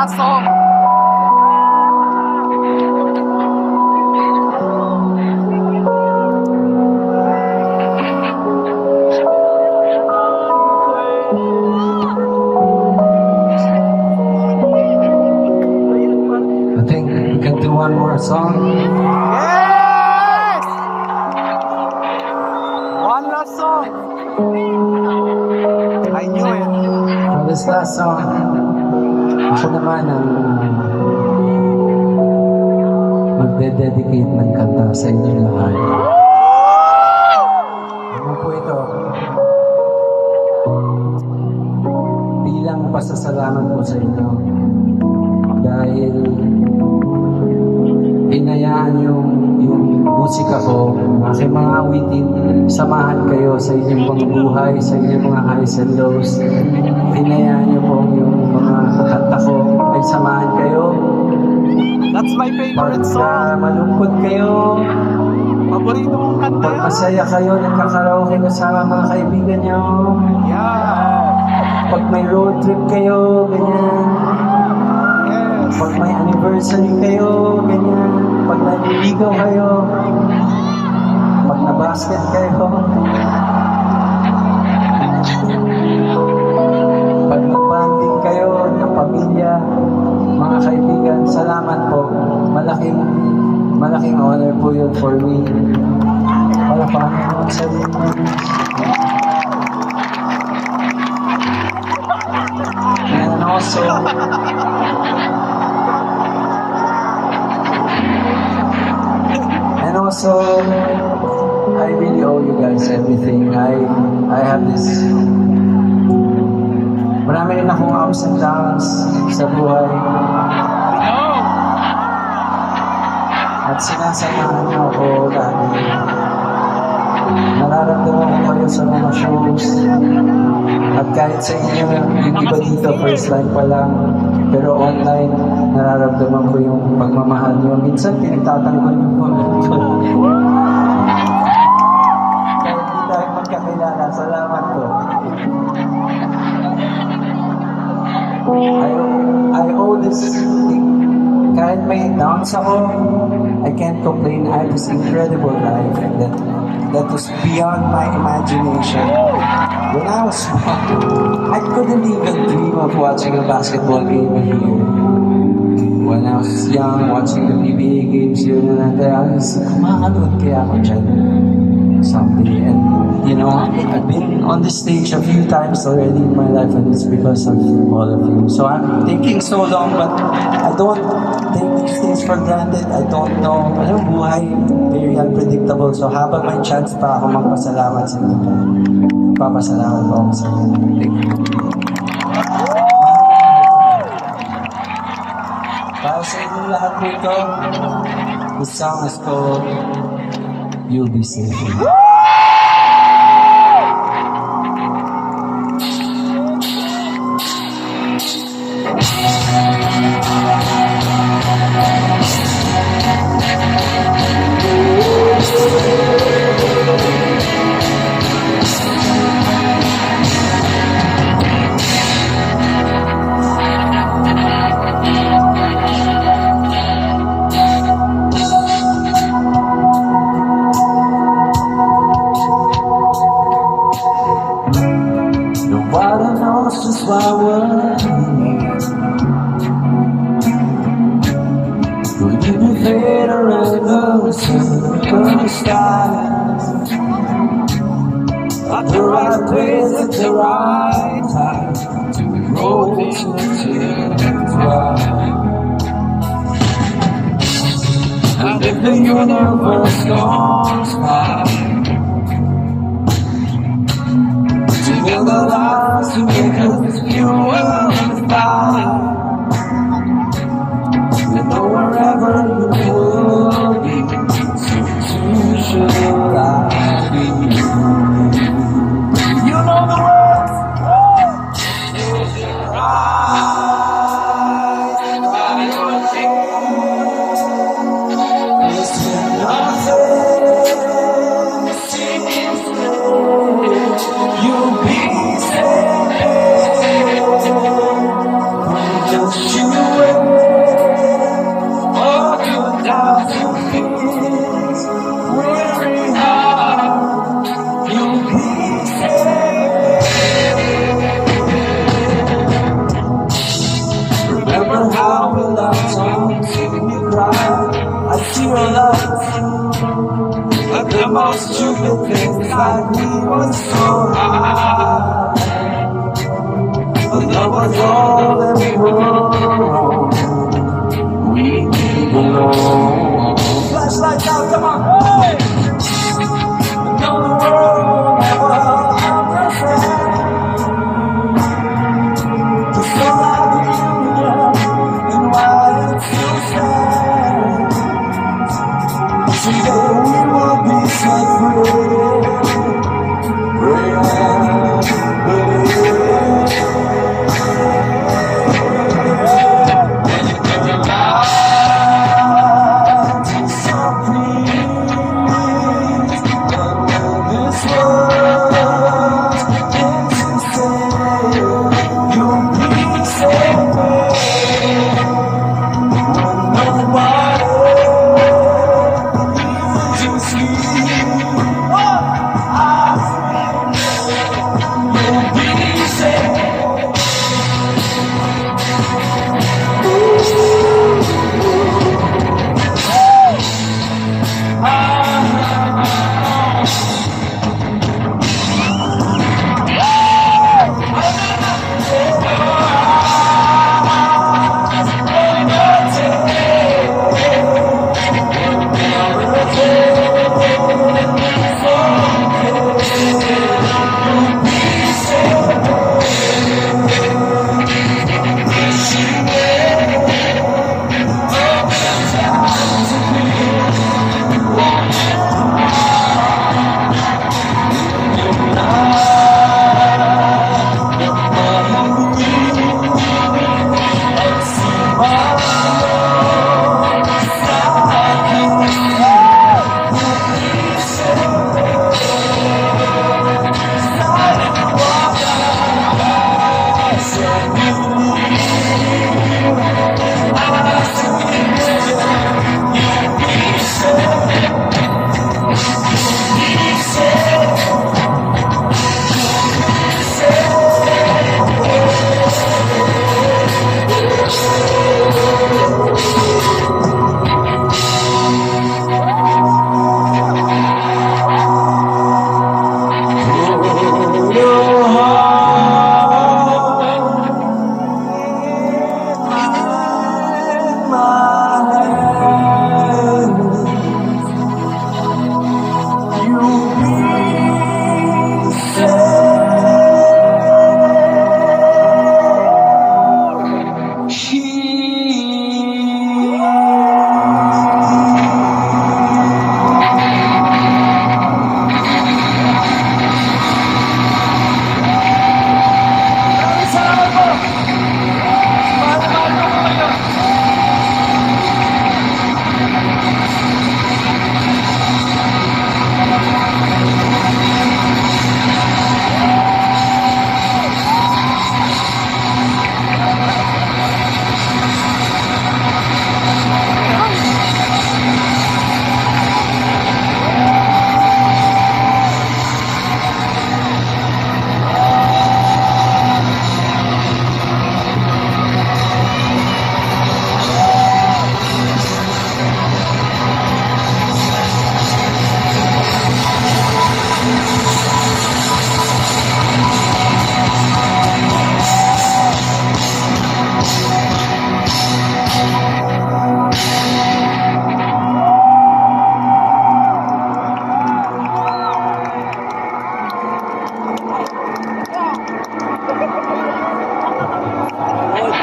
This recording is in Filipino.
last song. I think we can do one more song. Yes! One last song. I knew it. For this last song, ako naman ang magde-dedicate ng kanta sa inyo lahat. Ano po ito? Bilang pasasalamat po sa inyo dahil hinayaan yung musika ko, aking mga awitin, samahan kayo sa inyong mga buhay, sa inyong mga highs and lows. Hinayaan niyo po yung mga kanta ko ay samahan kayo. That's my favorite Pagka song. malungkot kayo, Paborito kong kanta pag yan. masaya kayo, nagkakaraoke kasama mga kaibigan niyo. Yeah. Pag may road trip kayo, ganyan. Yes. Pag may anniversary kayo, ganyan. Pag naliligaw kayo, pag nabasket kayo, pag nagbanding kayo ng pamilya, mga kaibigan, salamat po. Malaking honor po yun for me. Palapanin mo sa inyo. And also, I really owe you guys everything. I have this. Marami rin akong ups and downs sa buhay. At sinasamahan niyo ako lagi. Nararamdaman ko kayo sa mga shows. At kahit sa inyo, yung iba dito, first line pa lang. Pero online, nararamdaman ko yung pagmamahal niyo. Minsan, pinagtatanggol yung mga ito. Kahit hindi tayo magkakilala, salamat po. I owe this thing. Kahit may downs ako, I can't complain. I have this incredible life that was beyond my imagination. When I was small, I couldn't even dream of watching a basketball game here. When I was young, watching the PBA games here and there, I was kumakanood kaya ako dyan someday. And, you know, I've been on this stage a few times already in my life, and it's because of all of you. So I'm taking so long, but I don't take these things for granted. I don't know. Alam, buhay, very unpredictable. So habang may chance pa ako magpasalamat sa inyo, papasalamat po ako sa inyo. Thank you. Para sa inyong lahat po ito, the song is called You'll Be Safe. Nobody knows just why we're here. Will you be fade around the silver skies? At the right place at the right time to be rolling to right. And if the universe goes by, together lies to make us fuel and fire. You know wherever you will be, so too should I be. You know the words. Close your eyes and dry your tears. Listen, nothing seems clear. You'll be safe. Just you most stupid things like we were so high. But love was all that we were. We didn't belong. Flashlights out, come on! Hey! No, the world never understands. Just so like reunion and why it's so sad. Someday we will be set free.